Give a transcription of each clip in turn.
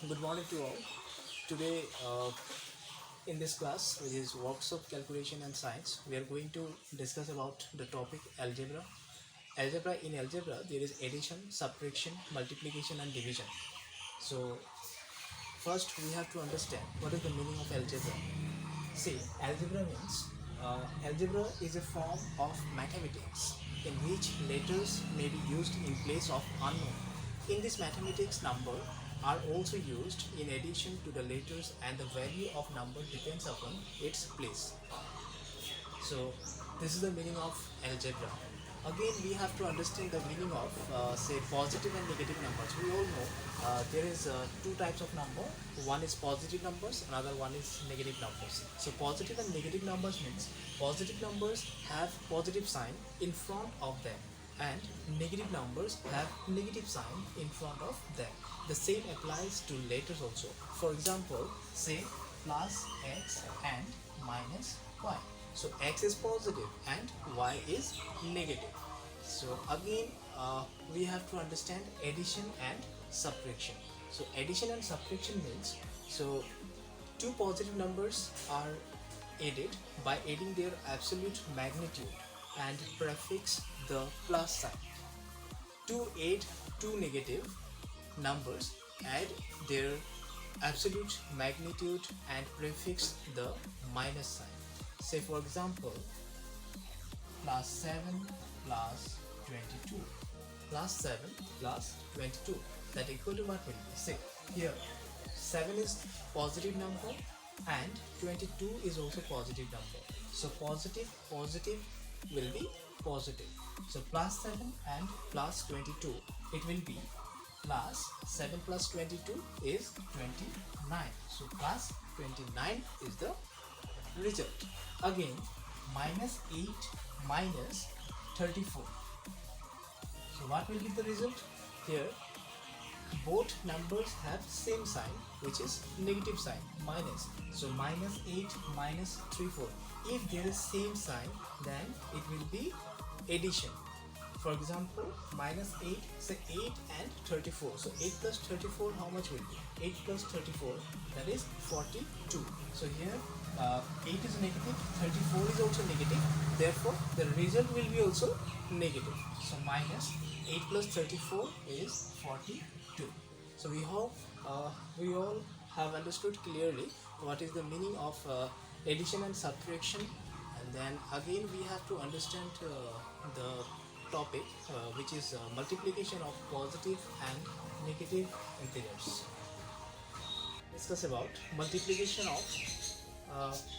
Good morning to all. Today, in this class, which is Workshop Calculation and Science, we are going to discuss about the topic algebra. In algebra, there is addition, subtraction, multiplication, and division. So, first we have to understand what is the meaning of algebra. See, algebra is a form of mathematics in which letters may be used in place of unknown. In this mathematics, number are also used in addition to the letters, and the value of number depends upon its place. So this is the meaning of algebra. Again, we have to understand the meaning of say positive and negative numbers. We all know there is two types of number. One is positive numbers, another one is negative numbers. So positive and negative numbers means positive numbers have positive sign in front of them, and negative numbers have negative sign in front of them. The same applies to letters also. For example, say plus x and minus y. So x is positive and y is negative. So again, we have to understand addition and subtraction. So addition and subtraction means, so two positive numbers are added by adding their absolute magnitude and prefix the plus sign. To add two negative numbers, add their absolute magnitude and prefix the minus sign. Say for example, plus 7 plus 22. Plus 7 plus 22. That equal to what will be? Say here 7 is positive number and 22 is also positive number. So positive will be positive. So plus 7 and plus 22, it will be plus 7 plus 22 is 29. So plus 29 is the result. Again, minus 8 minus 34. So what will be the result? Here both numbers have same sign, which is negative sign, minus. So minus 8 minus 34. If there is same sign, then it will be addition. For example, minus 8, say 8 and 34. So 8 plus 34, how much will be? 8 plus 34, that is 42. So here 8 is negative, 34 is also negative. Therefore, the result will be also negative. So minus 8 plus 34 is 42. So we all have understood clearly what is the meaning of addition and subtraction. And then again we have to understand the topic which is multiplication of positive and negative integers. Discuss about multiplication of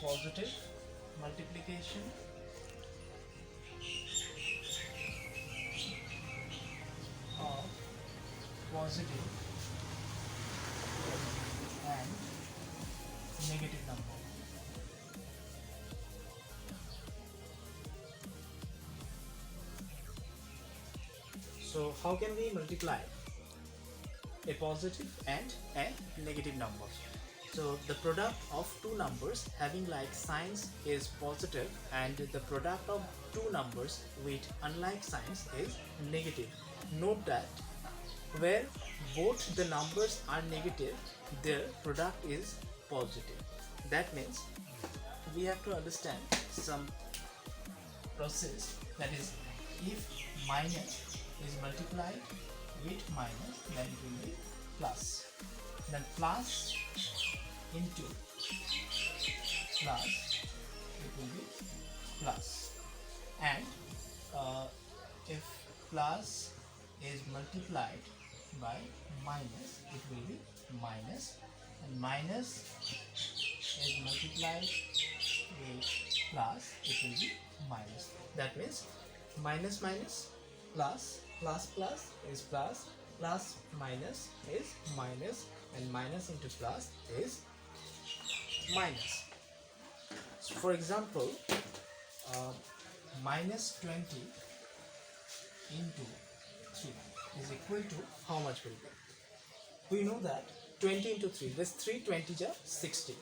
positive multiplication of positive and negative number. So how can we multiply a positive and a negative number? So the product of two numbers having like signs is positive, and the product of two numbers with unlike signs is negative. Note that where both the numbers are negative, their product is positive. That means we have to understand some process, that is, if minus is multiplied with minus, then it will be plus. Then plus into plus, it will be plus. And if plus is multiplied by minus, it will be minus. And minus is multiplied with plus, it will be minus. That means minus minus plus, plus plus is plus, plus minus is minus, and minus into plus is minus. So for example, minus 20 into 3 is equal to how much will be? We know that 20 into 3, this 3 20 are 60.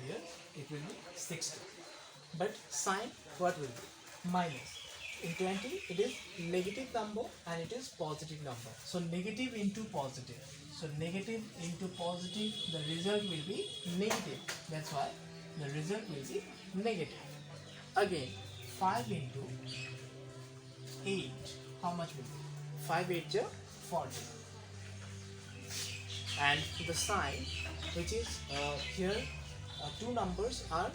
Here it will be 60. But sign what will be? Minus. In 20 it is negative number and it is positive number. So negative into positive. So negative into positive, the result will be negative. That's why the result will be negative. Again, 5 into 8, how much will be? 5 8 is 40. And the sign, which is here, two numbers are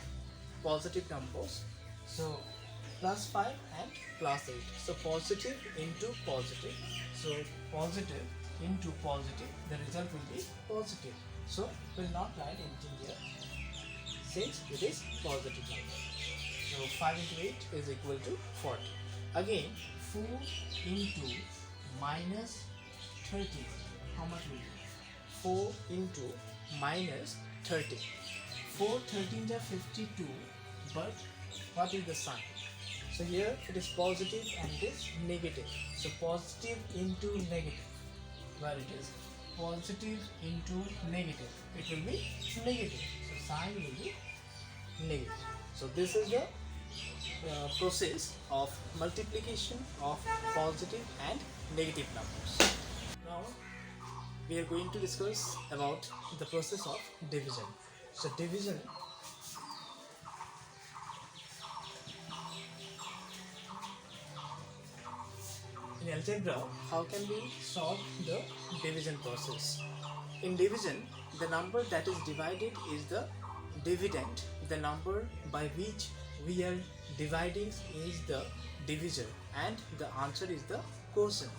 positive numbers. So plus 5 and plus 8. So positive into positive. So positive into positive, the result will be positive. So we'll not write anything here since it is positive number. So 5 into 8 is equal to 40. Again, 4 into minus 30, how much will be? 4 into minus 30. 4 13s are 52, but what is the sign? So here it is positive and it is negative. So positive into negative, where it is positive into negative, it will be negative. So sign will be negative. So this is the process of multiplication of positive and negative numbers. Now we are going to discuss about the process of division. So division, in algebra, how can we solve the division process? In division, the number that is divided is the dividend. The number by which we are dividing is the divisor, and the answer is the quotient.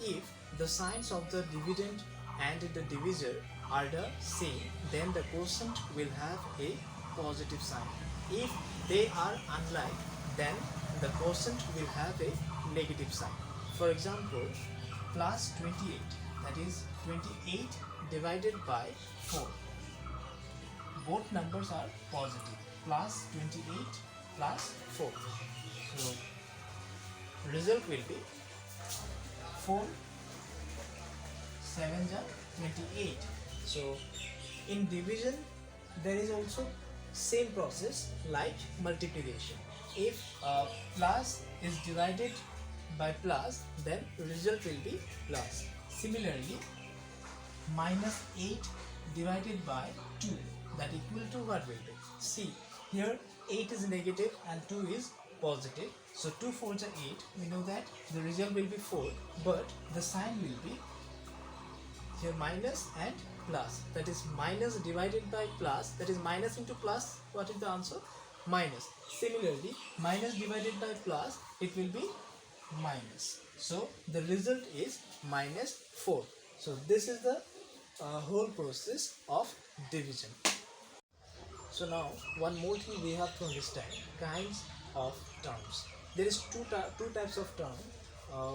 If the signs of the dividend and the divisor are the same, then the quotient will have a positive sign. If they are unlike, then the quotient will have a negative sign. For example, plus 28, that is 28 divided by 4. Both numbers are positive, plus 28 plus 4. So result will be 4 7s are 28. So in division there is also same process like multiplication. If plus is divided by plus, then result will be plus. Similarly, minus 8 divided by 2, that equal to what will be? See, here 8 is negative and 2 is positive. So 2 4s are 8. We know that the result will be 4, but the sign will be here minus and plus. That is minus divided by plus, that is minus into plus. What is the answer? Minus. Similarly, minus divided by plus, it will be minus. So the result is minus 4. So this is the whole process of division. So now one more thing we have to understand, kinds of terms. There is two types of term.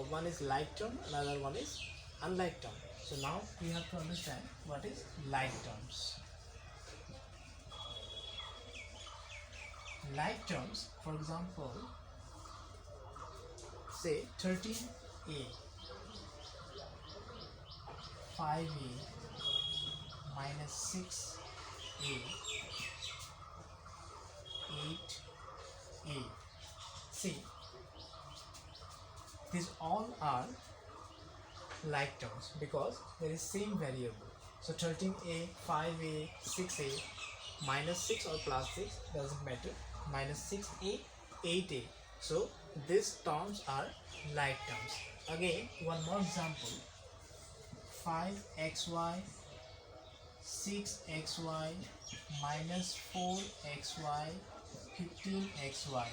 One is like term, another one is unlike term. So now we have to understand what is like terms. Like terms, for example, say 13a, 5a minus 6a, 8a. See, these all are like terms because there is same variable. So 13a, 5a, 6a, minus 6 or plus 6 doesn't matter, minus 6a, 8a. So these terms are like terms. Again, one more example, 5xy, 6xy, minus 4xy, 15xy.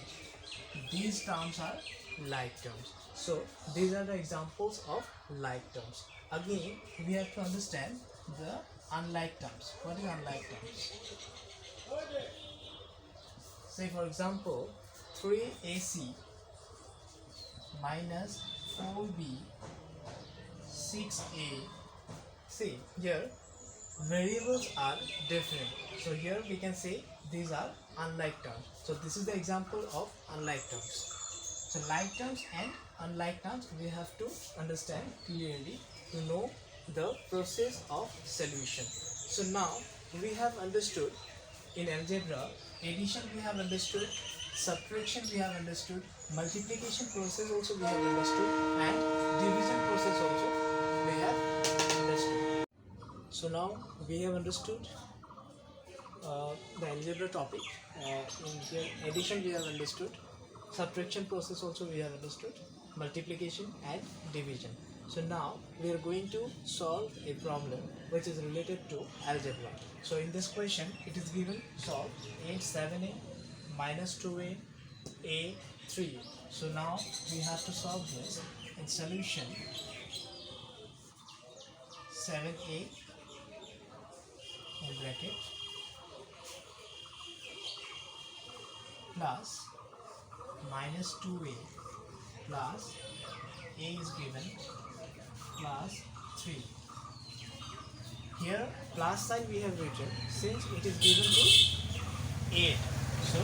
These terms are like terms. So these are the examples of like terms. Again, we have to understand the unlike terms. What is unlike terms? Say for example, 3ac minus 4b, 6a. See, here variables are different. So here we can say these are unlike terms. So this is the example of unlike terms. So like terms and unlike terms we have to understand clearly to know the process of solution. So now we have understood in algebra, addition we have understood, subtraction we have understood, multiplication process also we have understood, and division process also we have understood. So now we have understood the algebra topic. In here, addition we have understood, subtraction process also we have understood, multiplication and division. So now we are going to solve a problem which is related to algebra. So in this question it is given solve 8 7a minus 2a a 3. So now we have to solve this in solution. 7a in bracket plus minus 2a plus a is given plus 3. Here plus sign we have written since it is given to 8. So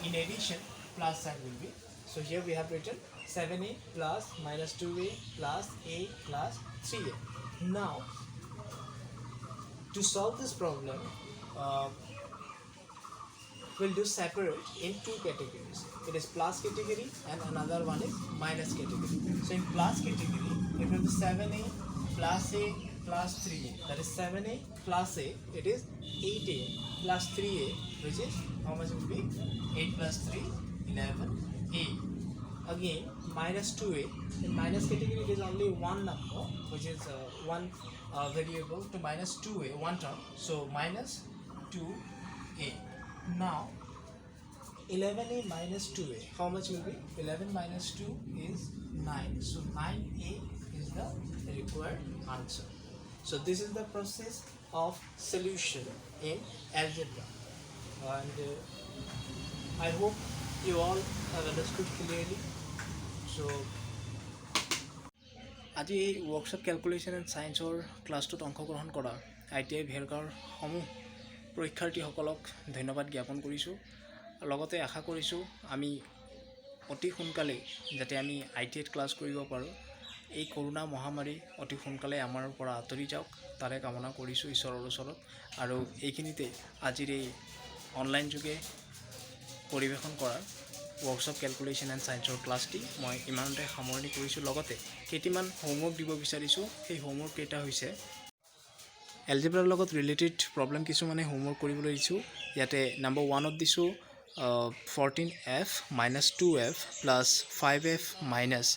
in addition plus sign will be. So here we have written 7a plus minus 2a plus a plus 3a. Now to solve this problem, we'll do separate in two categories. It is plus category and another one is minus category. So in plus category, it will be 7a plus a plus 3a. That is 7a plus a. It is 8a plus 3a, which is how much will be 8 plus 3, 11a. Again minus 2a. In minus category, it is only one number, which is one variable to minus 2a, one term. So minus 2a. Now 11a minus 2a, how much will be? 11 minus 2 is 9. So 9a is the required answer. So this is the process of solution in algebra, and I hope you all have understood clearly. So আজি এই workshop calculation and ছায়েন্সৰ ক্লাছটোত অংশগ্ৰহণ কৰা ITI ভেৰগাঁৱৰ সমূহ পৰীক্ষাৰ্থীসকলক ধন্যবাদ জ্ঞাপন কৰিছোঁ। লগতে আশা কৰিছোঁ আমি অতি সোনকালে যাতে আমি ITIত ক্লাছ কৰিব পাৰোঁ। এই কৰোনা মহামাৰী অতি সোনকালে আমাৰ পৰা আঁতৰি যাওক তাৰে কামনা কৰিছোঁ ঈশ্বৰৰ ওচৰত। আৰু এইখিনিতে আজিৰ এই অনলাইন যোগে পৰিৱেশন কৰা ৱৰ্কশ্বপ কেলকুলেশ্যন এণ্ড ছায়েন্সৰ ক্লাছটি মই ইমানতে সামৰণি কৰিছোঁ। লগতে কেইটামান হোমৱৰ্ক দিব বিচাৰিছোঁ। সেই হোমৱৰ্ক কেইটা হৈছে এলজেব্ৰাৰ লগত ৰিলেটেড প্ৰব্লেম কিছুমানে হোমৱৰ্ক কৰিবলৈ দিছোঁ। ইয়াতে নম্বৰ 1ত দিছোঁ 14f minus 2f plus 5f minus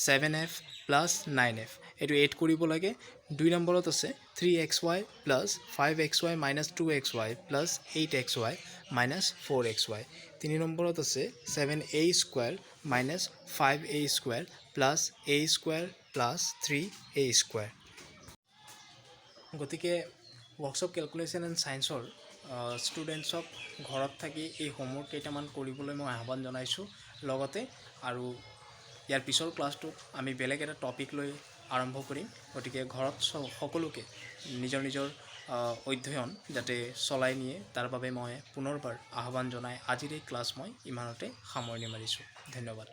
7f plus 9f, এইটো 8 কৰিব লাগে। 2 নম্বৰত আছে 3xy plus 5xy minus 2xy plus 8xy minus 4xy। 3 নম্বৰত আছে 7a square minus 5a square plus a square plus 3a square। গতিকে ৱৰ্কশ্বপ কেলকুলেশ্যন এণ্ড ছায়েন্সৰ ষ্টুডেণ্টছক ঘৰত থাকি এই হোমৱৰ্ক কেইটামান কৰিবলৈ মই আহ্বান জনাইছোঁ। লগতে আৰু ইয়াৰ পিছৰ ক্লাছটোত আমি বেলেগ এটা টপিক লৈ আৰম্ভ কৰিম। গতিকে ঘৰত সকলোকে নিজৰ নিজৰ অধ্যয়ন যাতে চলাই নিয়ে তাৰ বাবে মই পুনৰবাৰ আহ্বান জনাই আজিৰ এই ক্লাছ মই ইমানতে সামৰণি মাৰিছোঁ। ধন্যবাদ।